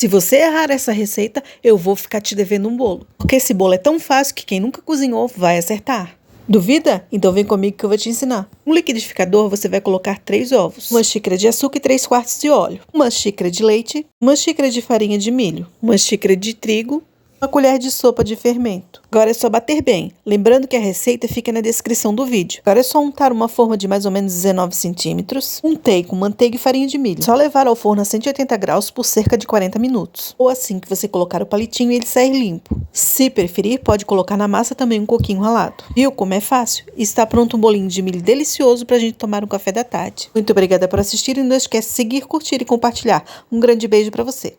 Se você errar essa receita, eu vou ficar te devendo um bolo. Porque esse bolo é tão fácil que quem nunca cozinhou vai acertar. Duvida? Então vem comigo que eu vou te ensinar. No liquidificador você vai colocar 3 ovos, 1 xícara de açúcar e 3/4 de óleo, 1 xícara de leite, 1 xícara de farinha de milho, 1 xícara de trigo, 1 colher de sopa de fermento. Agora é só bater bem. Lembrando que a receita fica na descrição do vídeo. Agora é só untar uma forma de mais ou menos 19 centímetros. Untei com manteiga e farinha de milho. Só levar ao forno a 180 graus por cerca de 40 minutos. Ou assim que você colocar o palitinho e ele sair limpo. Se preferir, pode colocar na massa também um coquinho ralado. Viu como é fácil? Está pronto um bolinho de milho delicioso pra gente tomar um café da tarde. Muito obrigada por assistir e não esquece de seguir, curtir e compartilhar. Um grande beijo pra você.